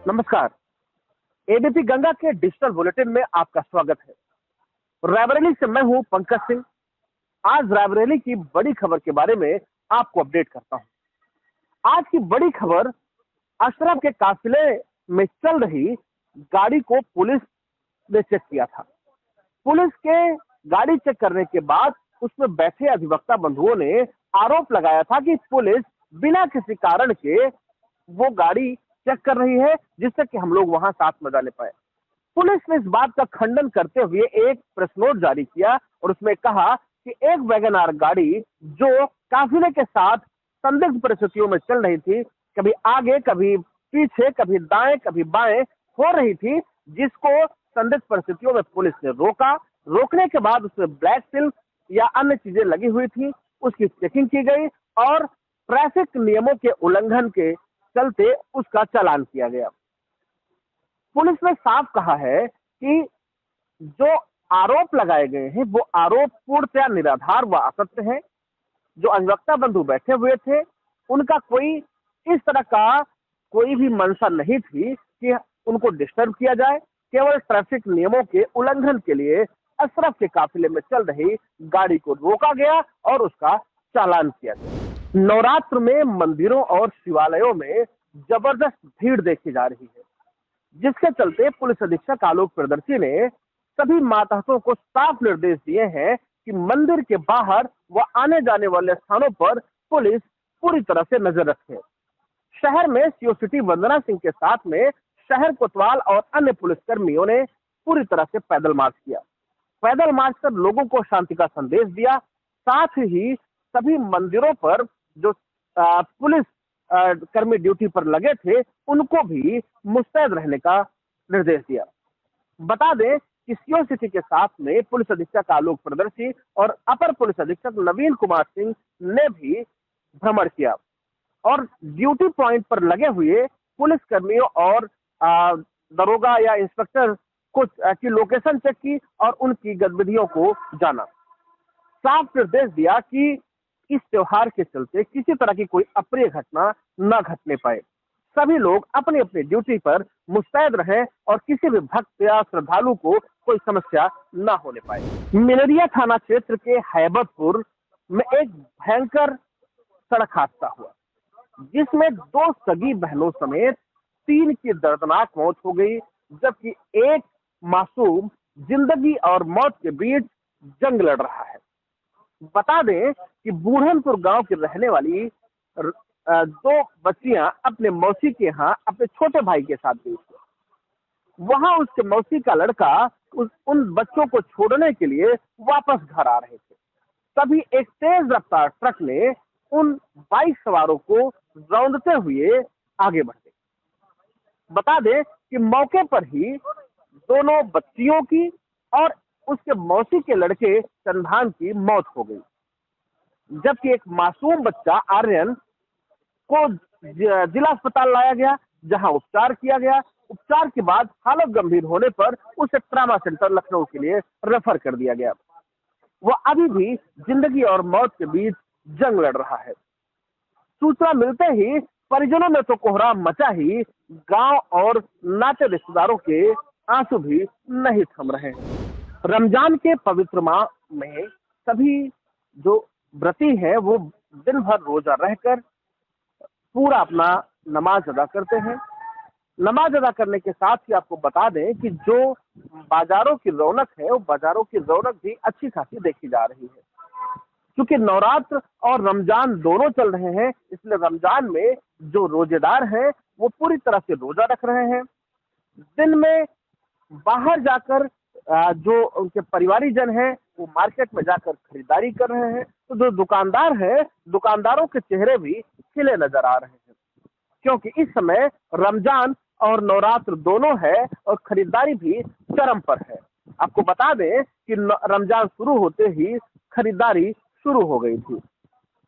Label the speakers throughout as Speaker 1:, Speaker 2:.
Speaker 1: नमस्कार। एबीपी गंगा के digital bulletin में आपका स्वागत है। रायबरेली से मैं हूं पंकज सिंह। आज रायबरेली की बड़ी खबर के बारे में आपको अपडेट करता हूं। आज की बड़ी खबर, अशरफ के काफिले में चल रही गाड़ी को पुलिस ने चेक किया था। पुलिस के गाड़ी चेक करने के बाद उसमें बैठे अधिवक्ता बंधुओं ने आरोप लगाया था कि पुलिस बिना किसी कारण के वो गाड़ी चेक कर रही है, जिससे कि हम लोग वहां साथ मजा ले पाए। पुलिस ने इस बात का खंडन करते हुए एक प्रेस नोट जारी किया और उसमें कहा कि एक वैगन आर गाड़ी जो काफिले के साथ संदिग्ध परिस्थितियों में चल रही थी, कभी आगे कभी पीछे कभी दाएं कभी बाएं हो रही थी, जिसको संदिग्ध परिस्थितियों में पुलिस ने रोका। रोकने के बाद उसमें ब्लैक सिल या अन्य चीजें लगी हुई थी, उसकी चेकिंग की गई और ट्रैफिक नियमों के उल्लंघन के चलते उसका चालान किया गया। पुलिस ने साफ कहा है कि जो आरोप लगाए गए हैं वो आरोप पूर्णतया निराधार व असत्य है। जो अधिवक्ता बंधु बैठे हुए थे उनका कोई इस तरह का कोई भी मंशा नहीं थी कि उनको डिस्टर्ब किया जाए। केवल ट्रैफिक नियमों के उल्लंघन के लिए अशरफ के काफिले में चल रही गाड़ी को रोका गया और उसका चालान किया गया। नवरात्र में मंदिरों और शिवालयों में जबरदस्त भीड़ देखी जा रही है, जिसके चलते पुलिस अधीक्षक आलोक प्रियदर्शी ने सभी मातहतों को साफ निर्देश दिए हैं कि मंदिर के बाहर व आने जाने वाले स्थानों पर पुलिस पूरी तरह से नजर रखे। शहर में सीओ सिटी वंदना सिंह के साथ में शहर कोतवाल और अन्य पुलिसकर्मियों ने पूरी तरह से पैदल मार्च किया। पैदल मार्च कर लोगों को शांति का संदेश दिया। साथ ही सभी मंदिरों पर जो पुलिस कर्मी ड्यूटी पर लगे थे उनको भी मुस्तैद रहने का निर्देश दिया। बता दें कि सीओ सिटी के साथ में पुलिस अधीक्षक आलोक प्रियदर्शी और अपर पुलिस अधीक्षक नवीन कुमार सिंह ने भी भ्रमण किया और ड्यूटी पॉइंट पर लगे हुए पुलिस कर्मियों और दरोगा या इंस्पेक्टर की लोकेशन चेक की और उनकी गतिविधियों को जाना। साफ निर्देश दिया कि इस त्योहार के चलते किसी तरह की कोई अप्रिय घटना न घटने पाए। सभी लोग अपनी अपनी ड्यूटी पर मुस्तैद रहें और किसी भी भक्त या श्रद्धालु को कोई समस्या न होने पाए। मिनरिया थाना क्षेत्र के हैबतपुर में एक भयंकर सड़क हादसा हुआ, जिसमें 2 सगी बहनों समेत 3 की दर्दनाक मौत हो गई, जबकि एक मासूम जिंदगी और मौत के बीच जंग लड़ रहा है। बता दें कि बूढ़नपुर गांव की रहने वाली 2 बच्चियां अपने मौसी के यहाँ अपने छोटे भाई के साथ गई थी। वहां उसके मौसी का लड़का उन बच्चों को छोड़ने के लिए वापस घर आ रहे थे। तभी एक तेज रफ्तार ट्रक ने उन बाइक सवारों को रौंदते हुए आगे बढ़ गई। बता दें कि मौके पर ही दोनों बच्चियों की और उसके मौसी के लड़के चंद्रभान की मौत हो गई, जबकि एक मासूम बच्चा आर्यन को जिला अस्पताल लाया गया, जहां उपचार किया गया। उपचार के बाद हालत गंभीर होने पर उसे ट्रामा सेंटर लखनऊ के लिए रेफर कर दिया गया। वह अभी भी जिंदगी और मौत के बीच जंग लड़ रहा है। सूचना मिलते ही परिजनों में तो कोहराम मचा ही, गांव और नाते रिश्तेदारों के आंसू भी नहीं थम रहे हैं। रमजान के पवित्र माह में सभी जो व्रती हैं वो दिन भर रोजा रहकर पूरा अपना नमाज अदा करते हैं। नमाज अदा करने के साथ ही आपको बता दें कि जो बाजारों की रौनक है वो बाजारों की रौनक भी अच्छी खासी देखी जा रही है। क्योंकि नवरात्र और रमजान दोनों चल रहे हैं, इसलिए रमजान में जो रोजेदार हैं वो पूरी तरह से रोजा रख रहे हैं। दिन में बाहर जाकर जो उनके परिवारीजन हैं वो मार्केट में जाकर खरीदारी कर रहे हैं। तो जो दुकानदार हैं, दुकानदारों के चेहरे भी खिले नजर आ रहे हैं, क्योंकि इस समय रमजान और नवरात्र दोनों है और खरीदारी भी चरम पर है। आपको बता दें कि रमजान शुरू होते ही खरीदारी शुरू हो गई थी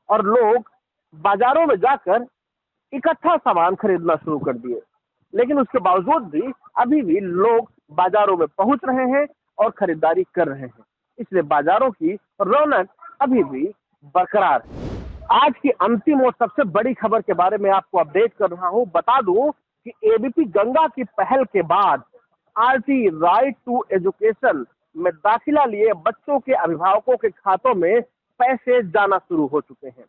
Speaker 1: और लोग बाजारों में जाकर इकट्ठा सामान खरीदना शुरू कर दिए, लेकिन उसके बावजूद भी अभी भी लोग बाजारों में पहुंच रहे हैं और खरीदारी कर रहे हैं, इसलिए बाजारों की रौनक अभी भी बरकरार है। आज की अंतिम और सबसे बड़ी खबर के बारे में आपको अपडेट कर रहा हूं। बता दूं कि एबीपी गंगा की पहल के बाद आरटी राइट टू एजुकेशन में दाखिला लिए बच्चों के अभिभावकों के खातों में पैसे जाना शुरू हो चुके हैं।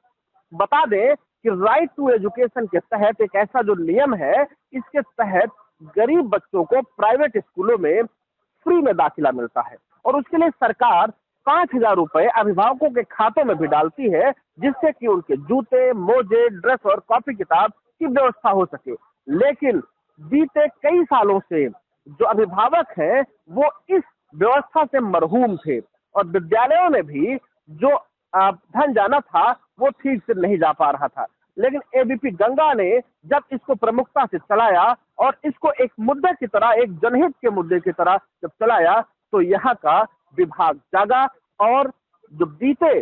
Speaker 1: बता दें कि राइट टू एजुकेशन के तहत एक ऐसा जो नियम है, इसके तहत गरीब बच्चों को प्राइवेट स्कूलों में फ्री में दाखिला मिलता है और उसके लिए सरकार 5,000 रुपए अभिभावकों के खातों में भी डालती है, जिससे कि उनके जूते, मोजे, ड्रेस और कॉपी किताब की व्यवस्था हो सके। लेकिन बीते कई सालों से जो अभिभावक हैं वो इस व्यवस्था से मरहूम थे और विद्यालयों में भी जो धन जाना था वो ठीक से नहीं जा पा रहा था। लेकिन एबीपी गंगा ने जब इसको प्रमुखता से चलाया और इसको एक मुद्दे की तरह, एक जनहित के मुद्दे की तरह जब चलाया, तो यहाँ का विभाग जागा और जो बीते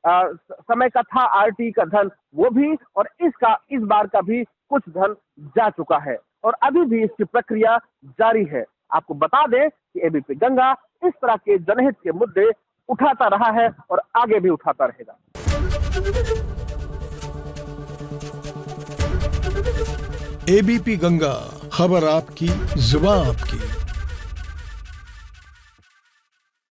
Speaker 1: समय का था आरटी का धन वो भी, और इस बार का भी कुछ धन जा चुका है और अभी भी इसकी प्रक्रिया जारी है। आपको बता दें कि एबीपी गंगा इस तरह के जनहित के मुद्दे उठाता रहा है और आगे भी उठाता रहेगा।
Speaker 2: एबीपी गंगा, खबर आपकी, जुबान आपकी।